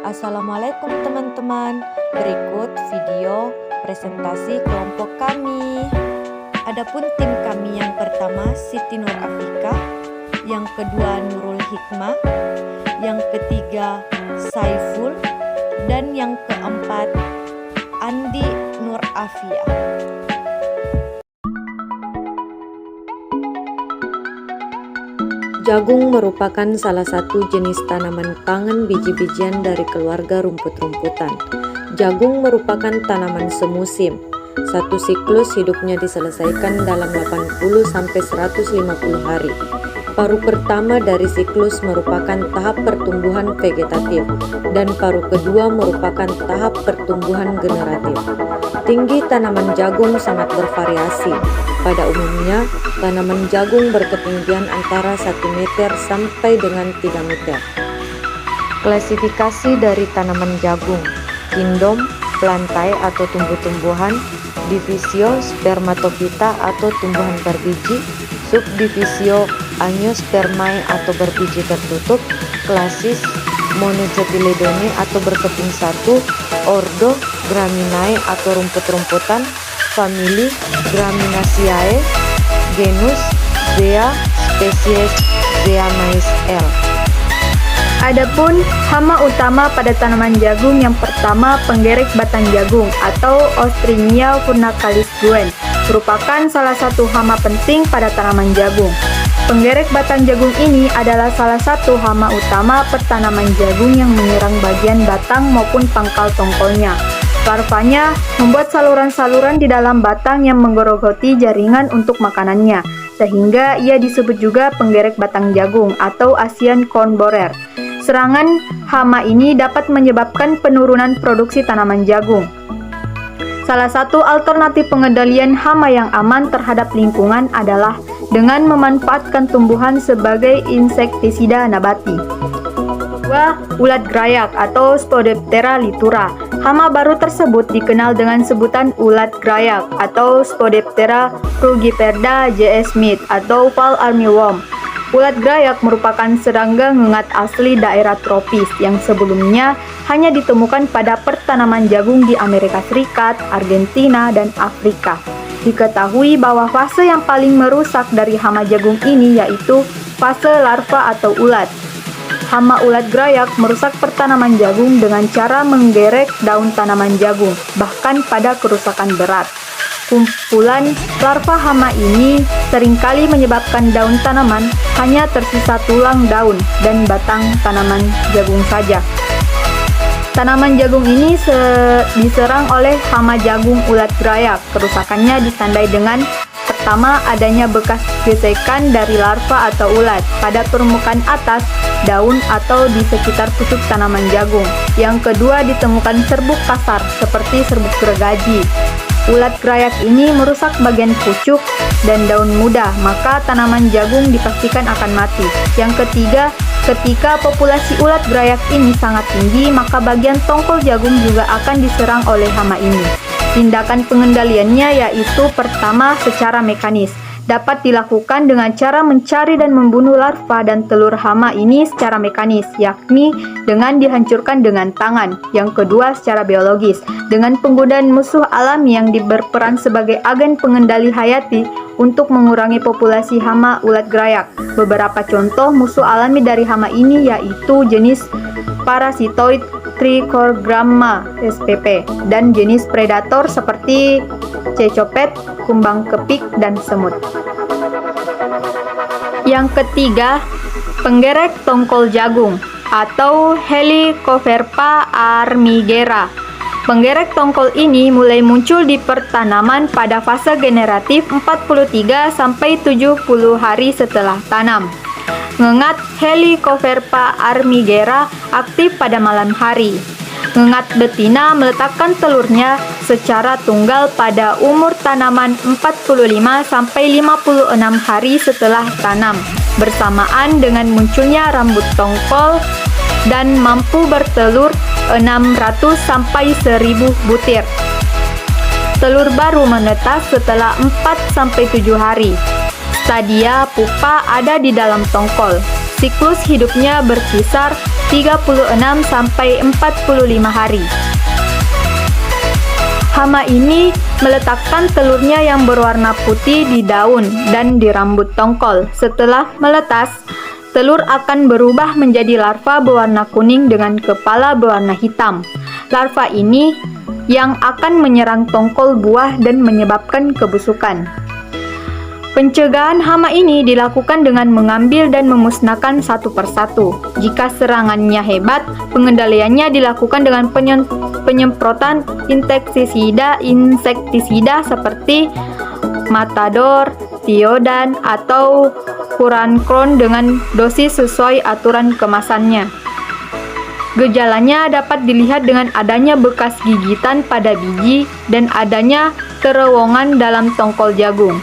Assalamualaikum teman-teman. Berikut video presentasi kelompok kami. Adapun tim kami yang pertama Siti Nur Afika, yang kedua Nurul Hikmah, yang ketiga Saiful, dan yang keempat Andi Nur Afia. Jagung merupakan salah satu jenis tanaman pangan biji-bijian dari keluarga rumput-rumputan. Jagung merupakan tanaman semusim. Satu siklus hidupnya diselesaikan dalam 80-150 hari. Paruh pertama dari siklus merupakan tahap pertumbuhan vegetatif dan paruh kedua merupakan tahap pertumbuhan generatif. Tinggi tanaman jagung sangat bervariasi. Pada umumnya, tanaman jagung berketinggian antara 1 meter sampai dengan 3 meter. Klasifikasi dari tanaman jagung: kingdom, plantae atau tumbuh-tumbuhan, divisio spermatophyta atau tumbuhan berbiji, subdivisio angiospermae atau berbiji tertutup, klasis monocotyledone atau berkeping satu, ordo Graminae atau rumput-rumputan, famili Graminaceae, genus Zea, spesies Zea mays L. Adapun hama utama pada tanaman jagung yang pertama penggerek batang jagung atau Ostrinia furnacalis Guen merupakan salah satu hama penting pada tanaman jagung. Penggerek batang jagung ini adalah salah satu hama utama pertanaman jagung yang menyerang bagian batang maupun pangkal tongkolnya. Larvanya membuat saluran-saluran di dalam batang yang menggerogoti jaringan untuk makanannya, sehingga ia disebut juga penggerek batang jagung atau Asian corn borer. Serangan hama ini dapat menyebabkan penurunan produksi tanaman jagung. Salah satu alternatif pengendalian hama yang aman terhadap lingkungan adalah dengan memanfaatkan tumbuhan sebagai insektisida nabati. Ulat grayak atau Spodoptera litura. Hama baru tersebut dikenal dengan sebutan ulat grayak atau Spodoptera frugiperda J.S. Smith atau fall armyworm. Ulat grayak merupakan serangga ngengat asli daerah tropis yang sebelumnya hanya ditemukan pada pertanaman jagung di Amerika Serikat, Argentina, dan Afrika. Diketahui bahwa fase yang paling merusak dari hama jagung ini yaitu fase larva atau ulat. Hama ulat grayak merusak pertanaman jagung dengan cara menggerek daun tanaman jagung, bahkan pada kerusakan berat. Kumpulan larva hama ini seringkali menyebabkan daun tanaman hanya tersisa tulang daun dan batang tanaman jagung saja. Tanaman jagung ini diserang oleh hama jagung ulat grayak. Kerusakannya ditandai dengan pertama, adanya bekas gesekan dari larva atau ulat pada permukaan atas daun atau di sekitar pucuk tanaman jagung. Yang kedua, ditemukan serbuk kasar seperti serbuk gergaji. Ulat grayak ini merusak bagian pucuk dan daun muda, maka tanaman jagung dipastikan akan mati. Yang ketiga, ketika populasi ulat grayak ini sangat tinggi, maka bagian tongkol jagung juga akan diserang oleh hama ini. Tindakan pengendaliannya yaitu pertama, secara mekanis. Dapat dilakukan dengan cara mencari dan membunuh larva dan telur hama ini secara mekanis, yakni dengan dihancurkan dengan tangan. Yang kedua, secara biologis, dengan penggunaan musuh alami yang berperan sebagai agen pengendali hayati untuk mengurangi populasi hama ulat grayak. Beberapa contoh musuh alami dari hama ini yaitu jenis parasitoid Trichogramma spp dan jenis predator seperti cecopet, kumbang kepik, dan semut. Yang ketiga, penggerek tongkol jagung atau Helicoverpa armigera. Penggerek tongkol ini mulai muncul di pertanaman pada fase generatif 43-70 hari setelah tanam. Ngengat Helicoverpa armigera aktif pada malam hari. Ngengat betina meletakkan telurnya secara tunggal pada umur tanaman 45-56 hari setelah tanam, bersamaan dengan munculnya rambut tongkol dan mampu bertelur 600-1000 butir. Telur baru menetas setelah 4-7 hari. Stadia pupa ada di dalam tongkol. Siklus hidupnya berkisar 36 sampai 45 hari. Hama ini meletakkan telurnya yang berwarna putih di daun dan di rambut tongkol. Setelah meletas, telur akan berubah menjadi larva berwarna kuning dengan kepala berwarna hitam. Larva ini yang akan menyerang tongkol buah dan menyebabkan kebusukan. Pencegahan hama ini dilakukan dengan mengambil dan memusnahkan satu persatu. Jika serangannya hebat, pengendaliannya dilakukan dengan penyemprotan insektisida seperti Matador, Tiodan, atau Furancron dengan dosis sesuai aturan kemasannya. Gejalanya dapat dilihat dengan adanya bekas gigitan pada biji dan adanya terowongan dalam tongkol jagung.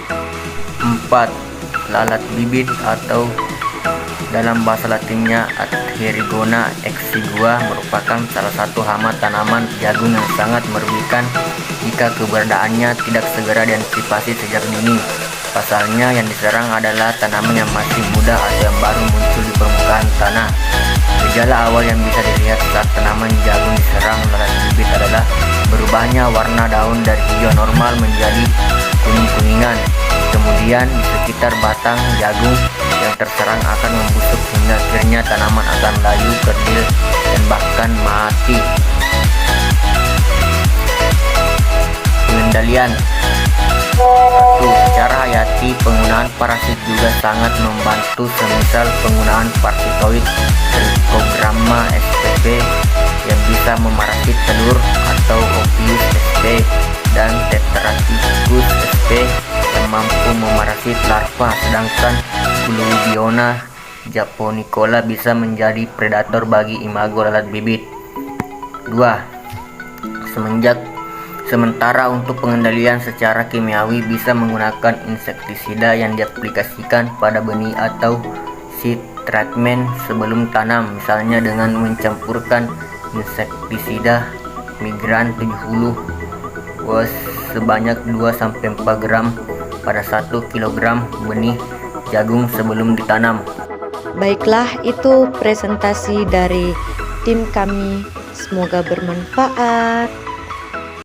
4. Lalat bibit atau dalam bahasa Latinnya Athyrigona exigua merupakan salah satu hama tanaman jagung yang sangat merugikan jika keberadaannya tidak segera diantisipasi sejak dini. Pasalnya yang diserang adalah tanaman yang masih muda atau yang baru muncul di permukaan tanah. Gejala awal yang bisa dilihat saat tanaman jagung diserang lalat bibit adalah berubahnya warna daun dari hijau normal menjadi kuning-kuningan. Kemudian di sekitar batang jagung yang terserang akan membusuk hingga akhirnya tanaman akan layu, kerdil, dan bahkan mati. Pengendalian. 1. Secara hayati penggunaan parasit juga sangat membantu, semisal penggunaan parasitoid Trichogramma spp yang bisa memarasit telur atau Ophius sp dan Tetrachicus sp yang mampu memarasit larva, sedangkan Clubiona japonicola bisa menjadi predator bagi imago lalat bibit. 2. Sementara untuk pengendalian secara kimiawi bisa menggunakan insektisida yang diaplikasikan pada benih atau seed treatment sebelum tanam, misalnya dengan mencampurkan insektisida migran 70 sebanyak 2-4 gram pada 1 kg benih jagung sebelum ditanam. Baiklah, itu presentasi dari tim kami. Semoga bermanfaat.